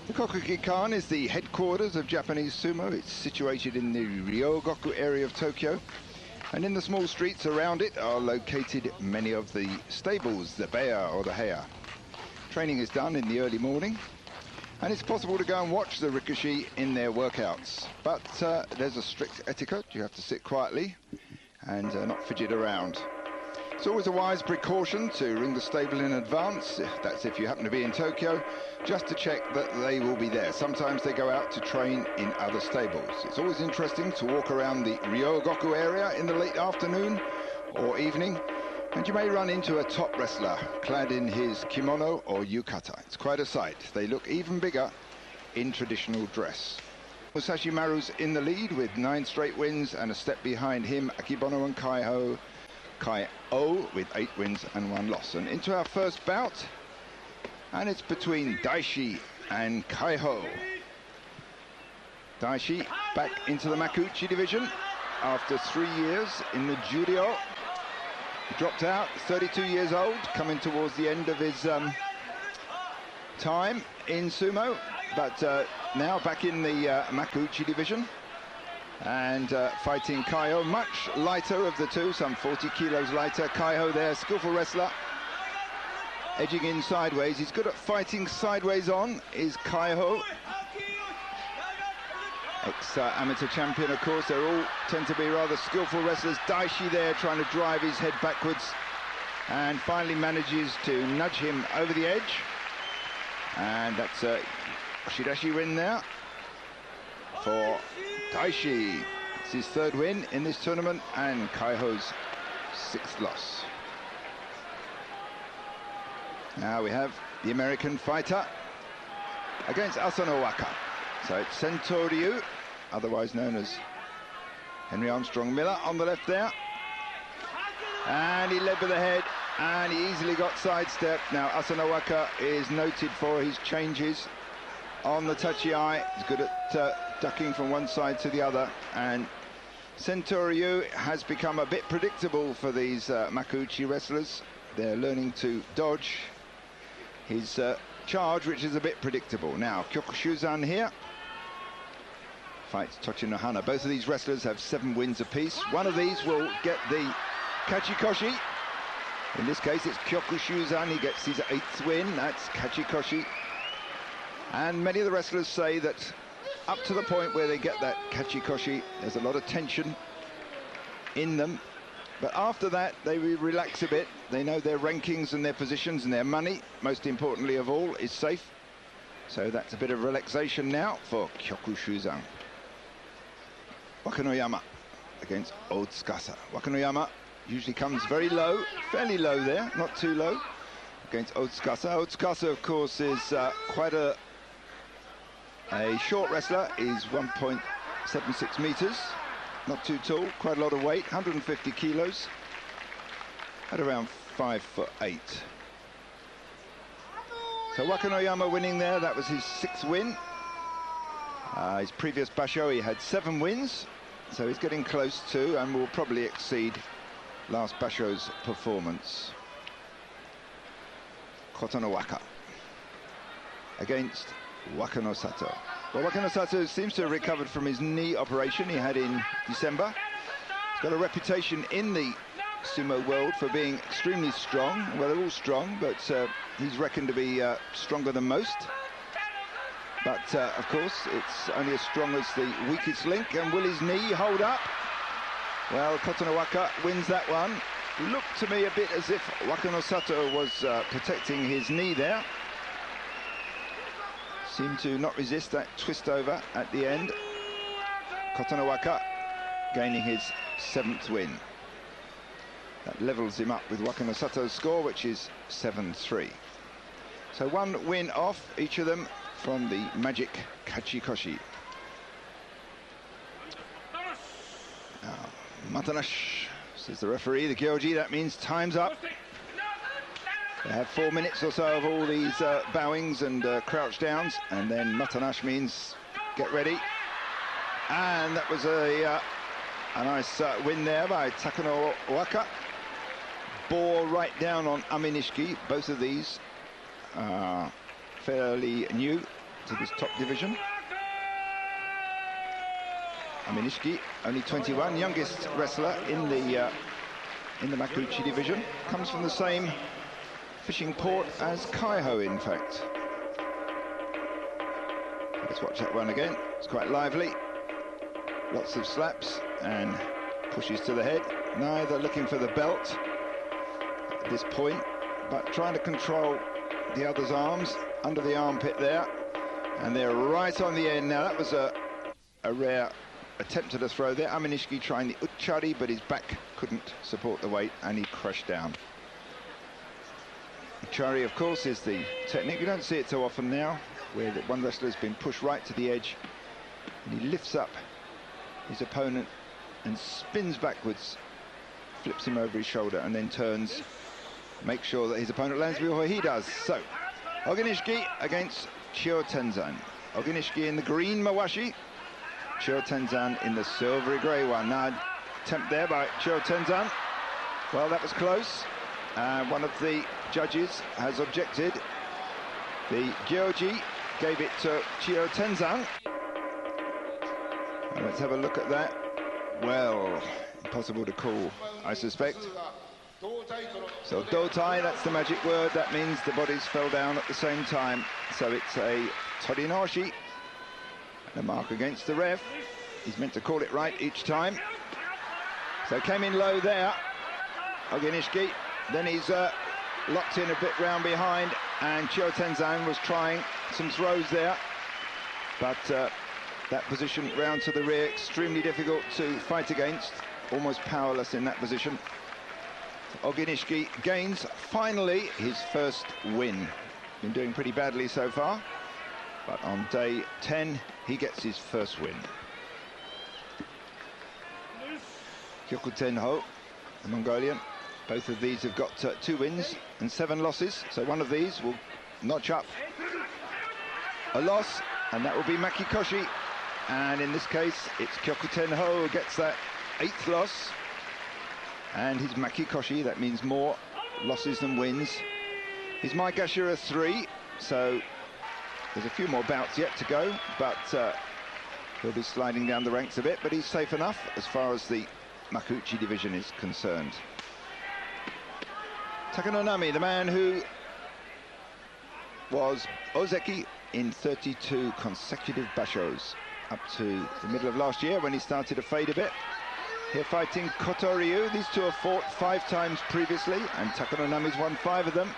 The Kokugikan is the headquarters of Japanese sumo. It's situated in the Ryogoku area of Tokyo. And in the small streets around it are located many of the stables, the beya or the heya. Training is done in the early morning. And it's possible to go and watch the rikushi in their workouts. But there's a strict etiquette. You have to sit quietly and not fidget around. It's always a wise precaution to ring the stable in advance, that's if you happen to be in Tokyo, just to check that they will be there. Sometimes they go out to train in other stables. It's always interesting to walk around the Ryogoku area in the late afternoon or evening, and you may run into a top wrestler clad in his kimono or yukata. It's quite a sight. They look even bigger in traditional dress. Musashi Maru's in the lead with 9 straight wins, and a step behind him, Akebono and Kaiho. Kai-o with 8 wins and 1 loss. And into our first bout, and it's between Daishi and Kaiho. Daishi back into the Makuuchi division after 3 years in the judo. He dropped out, 32 years old, coming towards the end of his time in sumo, but now back in the Makuuchi division. And fighting Kaiho, much lighter of the two, some 40 kilos lighter. Kaiho there, skillful wrestler, edging in sideways. He's good at fighting sideways on, is Kaiho. Ex-amateur champion, of course. They all tend to be rather skillful wrestlers. Daishi there trying to drive his head backwards, and finally manages to nudge him over the edge. And that's a oshidashi win there for Daishi. It's his 3rd win in this tournament and Kaiho's 6th loss. Now we have the American fighter against Asanowaka. So it's Sentoryu, otherwise known as Henry Armstrong Miller, on the left there. And he led with the head, and he easily got sidestepped. Now Asanowaka is noted for his changes on the tachi-ai. He's good at ducking from one side to the other, and Sentoryu has become a bit predictable for these Makuuchi wrestlers. They're learning to dodge his charge, which is a bit predictable. Now Kyokushuzan here fights Tochinohana. Both of these wrestlers have 7 wins apiece. One of these will get the kachikoshi. In this case it's Kyokushuzan. He gets his 8th win. That's kachikoshi. And many of the wrestlers say that up to the point where they get that kachikoshi, there's a lot of tension in them. But after that, they relax a bit. They know their rankings and their positions, and their money, most importantly of all, is safe. So that's a bit of relaxation now for Kyokushuzan. Wakanoyama against Otsukasa. Wakanoyama usually comes very low, fairly low there, not too low, against Otsukasa. Otsukasa, of course, is quite a short wrestler. Is 1.76 meters, not too tall, quite a lot of weight, 150 kilos, at around 5'8". So Wakanoyama winning there. That was his 6th win. His previous basho, he had 7 wins, so he's getting close to, and will probably exceed last basho's performance. Kotonowaka against Wakanosato. Well, Wakanosato seems to have recovered from his knee operation he had in December. He's got a reputation in the sumo world for being extremely strong. Well, they're all strong, but he's reckoned to be stronger than most. But of course, it's only as strong as the weakest link. And will his knee hold up? Well, Kotonowaka wins that one. Looked to me a bit as if Wakanosato was protecting his knee there. Seemed to not resist that twist over at the end. Kotonowaka gaining his 7th win. That levels him up with Wakanosato's score, which is 7-3. So 1 win off, each of them, from the magic kachikoshi. Matanash, says the referee, the Kyoji. That means time's up. They have 4 minutes or so of all these bowings and crouch downs, and then Matanash means get ready. And that was a nice win there by Takanowaka. Bore right down on Aminishiki. Both of these are fairly new to this top division. Aminishiki, only 21, youngest wrestler in the Makuuchi division. Comes from the same fishing port as Kaiho, in fact. Let's watch that one again. It's quite lively. Lots of slaps and pushes to the head. Neither looking for the belt at this point, but trying to control the other's arms under the armpit there. And they're right on the end. Now, that was a rare attempt at a throw there. Aminishiki trying the uchari, but his back couldn't support the weight and he crashed down. Uchari, of course, is the technique. You don't see it so often now, where one wrestler has been pushed right to the edge and he lifts up his opponent and spins backwards, flips him over his shoulder and then turns, makes sure that his opponent lands before he does. So, Oginishiki against Chiyotenzan. Oginishiki in the green mawashi, Chiyotenzan in the silvery grey one. Now, attempt there by Chiyotenzan. Well, that was close. One of the judges has objected. The Gyoji gave it to Chiyotenzan. Let's have a look at that. Well, impossible to call, I suspect. So dotai, that's the magic word. That means the bodies fell down at the same time. So it's a torinoshi. The mark against the ref. He's meant to call it right each time. So came in low there, Oginishiki. Then he's locked in a bit round behind, and Chiyotenzan was trying some throws there. But that position round to the rear, extremely difficult to fight against. Almost powerless in that position. Oginishiki gains, finally, his first win. Been doing pretty badly so far, but on day 10, he gets his first win. Kyokutenho, the Mongolian. Both of these have got 2 wins and 7 losses, so one of these will notch up a loss, and that will be Makikoshi. And in this case, it's Kyokutenho who gets that 8th loss. And his Makikoshi, that means more losses than wins. His Maegashira 3, so there's a few more bouts yet to go, but he'll be sliding down the ranks a bit, but he's safe enough as far as the Makuuchi division is concerned. Takanonami, the man who was Ozeki in 32 consecutive bashos up to the middle of last year when he started to fade a bit. Here fighting Kotoryu. These two have fought 5 times previously, and Takanonami's won 5 of them.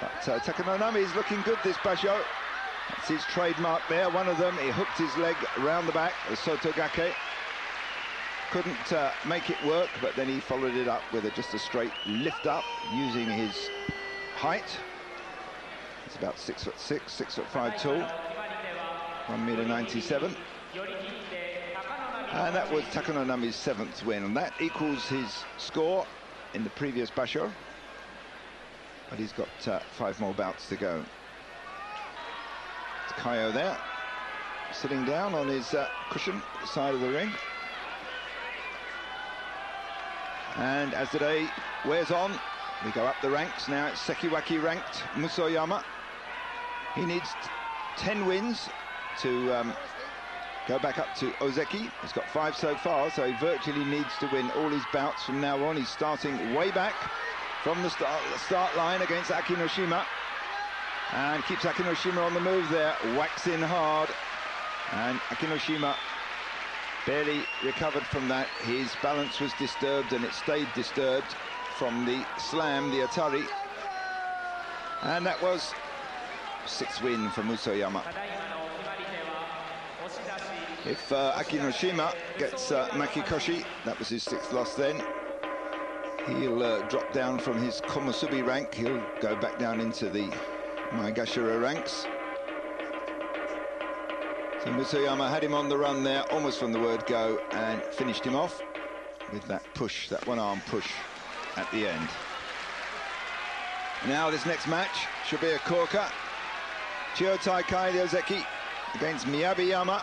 But Takanonami is looking good this basho. That's his trademark there. One of them, he hooked his leg around the back, the sotogake. Couldn't make it work, but then he followed it up with just a straight lift up using his height. He's about 6'6", 6'5" tall, 1m97. And that was Takanonami's 7th win, and that equals his score in the previous basho. But he's got 5 more bouts to go. It's Kaiho there, sitting down on his cushion at the side of the ring. And as the day wears on, we go up the ranks. Now it's Sekiwaki ranked Musoyama. He needs 10 wins to go back up to Ozeki. He's got 5 so far, so he virtually needs to win all his bouts from now on. He's starting way back from the start line against Akinoshima. And keeps Akinoshima on the move there, whacks in hard. And Akinoshima barely recovered from that. His balance was disturbed, and it stayed disturbed from the slam, the atari. And that was 6th win for Musoyama. If Akinoshima gets Makikoshi, that was his 6th loss then, he'll drop down from his Komusubi rank. He'll go back down into the Maegashira ranks. So Musoyama had him on the run there, almost from the word go, and finished him off with that push, that one-arm push at the end. Now this next match should be a corker. Chiyotaikai, the Ozeki, against Miyabiyama,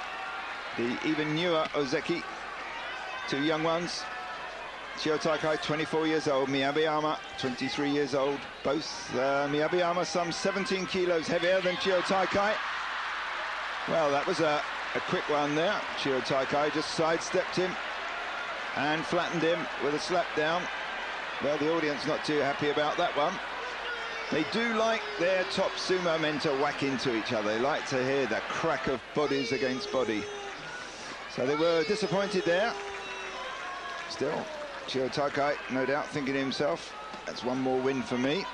the even newer Ozeki. 2 young ones. Chiyotaikai, 24 years old, Miyabiyama, 23 years old. Both Miyabiyama some 17 kilos heavier than Chiyotaikai. Well, that was a quick one there. Chiyotaikai just sidestepped him and flattened him with a slap down. Well, the audience not too happy about that one. They do like their top sumo men to whack into each other. They like to hear the crack of bodies against body. So they were disappointed there. Still, Chiyotaikai, no doubt, thinking to himself, that's one more win for me.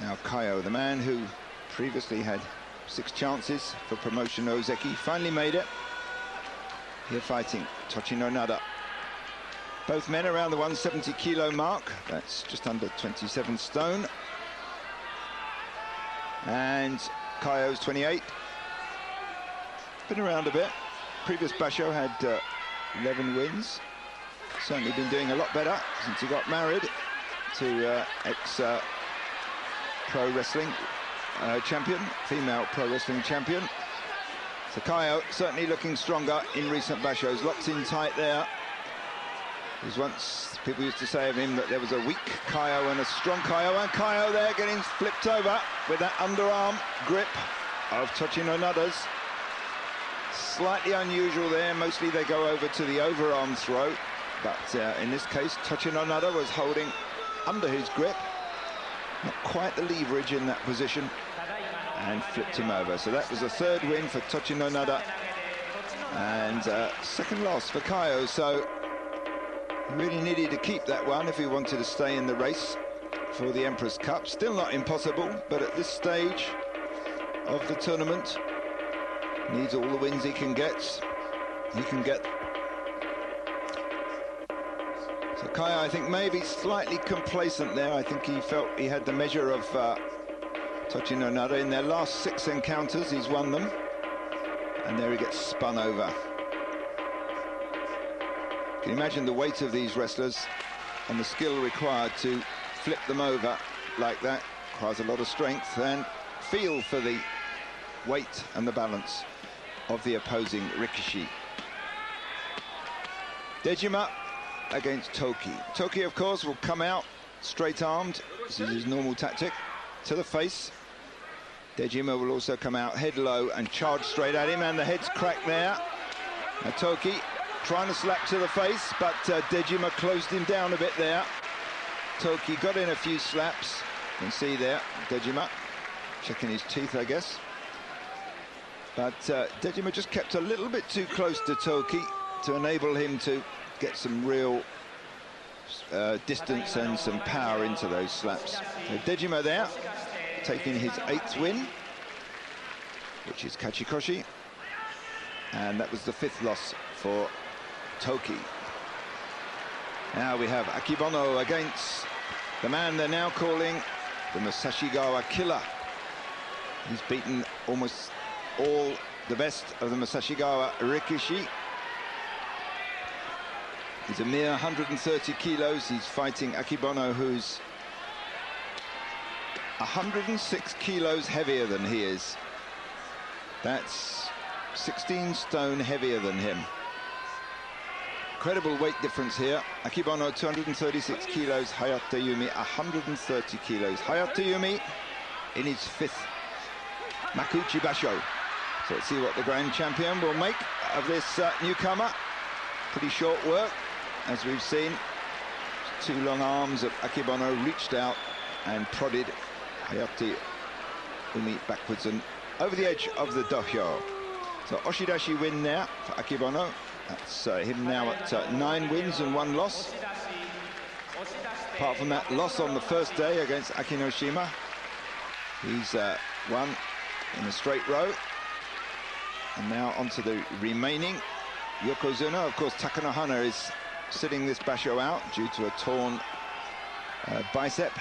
Now Kaiho, the man who previously had 6 chances for promotion Ozeki, finally made it. Here fighting Tochinohana. Both men around the 170 kilo mark. That's just under 27 stone. And Kaiho's 28. Been around a bit. Previous Basho had 11 wins. Certainly been doing a lot better since he got married to pro wrestling champion, female pro wrestling champion. So Kaiho certainly looking stronger in recent Bashos. Locked in tight there. Because once people used to say of him that there was a weak Kaiho and a strong Kaiho, and Kaiho there getting flipped over with that underarm grip of Tochinohana's. Slightly unusual there. Mostly they go over to the overarm throw, but in this case Tochinohana was holding under his grip. Not quite the leverage in that position, and flipped him over. So that was the 3rd win for Tochinohana, and 2nd loss for Kaiho. So he really needed to keep that one if he wanted to stay in the race for the Empress Cup. Still not impossible, but at this stage of the tournament, needs all the wins he can get. So Kaiho, I think, maybe slightly complacent there. I think he felt he had the measure of Tochinohana. In their last 6 encounters, he's won them. And there he gets spun over. Can you imagine the weight of these wrestlers and the skill required to flip them over like that? Requires a lot of strength and feel for the weight and the balance of the opposing rikishi. Dejima against Toki. Toki, of course, will come out straight-armed. This is his normal tactic. To the face. Dejima will also come out head low and charge straight at him, and the head's cracked there. Now Toki trying to slap to the face, but Dejima closed him down a bit there. Toki got in a few slaps. You can see there, Dejima checking his teeth, I guess. But Dejima just kept a little bit too close to Toki to enable him to get some real distance and some power into those slaps. So Dejima there, taking his 8th win, which is Kachikoshi. And that was the 5th loss for Toki. Now we have Akibono against the man they're now calling the Musashigawa Killer. He's beaten almost all the best of the Musashigawa Rikishi. He's a mere 130 kilos. He's fighting Akibono, who's 106 kilos heavier than he is. That's 16 stone heavier than him. Incredible weight difference here. Akibono 236 kilos, Hayata Yumi 130 kilos. Hayata Yumi in his 5th Makuuchi Basho. So let's see what the grand champion will make of this newcomer. Pretty short work, as we've seen. 2 long arms of Akibono reached out and prodded Hayata Yumi backwards and over the edge of the dohyo. So oshidashi win there for Akibono. That's him now at 9 wins and 1 loss. Apart from that loss on the first day against Akinoshima, he's won in a straight row. And now onto the remaining yokozuna. Of course, Takanohana is sitting this basho out due to a torn bicep.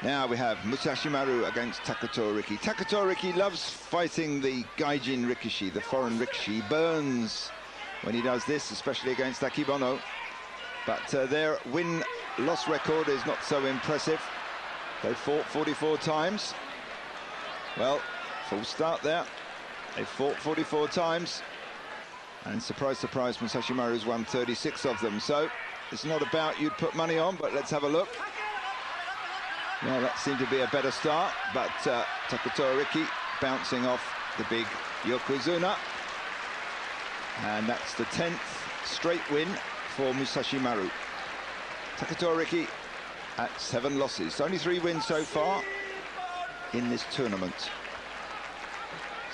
Now we have Musashimaru against Takato Riki. Takato Riki loves fighting the Gaijin Rikishi, the foreign Rikishi. He burns when he does this, especially against Akibono. But their win-loss record is not so impressive. They fought 44 times. Well, full start there. They fought 44 times. And surprise, surprise, Musashimaru's won 36 of them. So it's not about you'd put money on, but let's have a look. Well, that seemed to be a better start, but Takutoriki bouncing off the big Yokozuna. And that's the 10th straight win for Musashi Maru. Takutoriki at 7 losses. Only 3 wins so far in this tournament.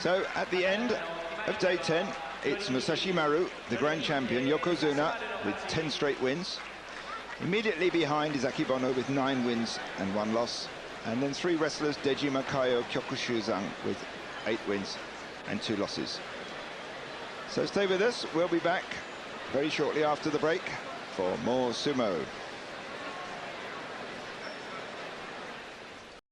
So at the end of day 10, it's Musashi Maru, the grand champion, Yokozuna, with 10 straight wins. Immediately behind is Akebono with 9 wins and 1 loss. And then 3 wrestlers, Dejima, Kaiho, Kyokushuzan, with 8 wins and 2 losses. So stay with us. We'll be back very shortly after the break for more sumo.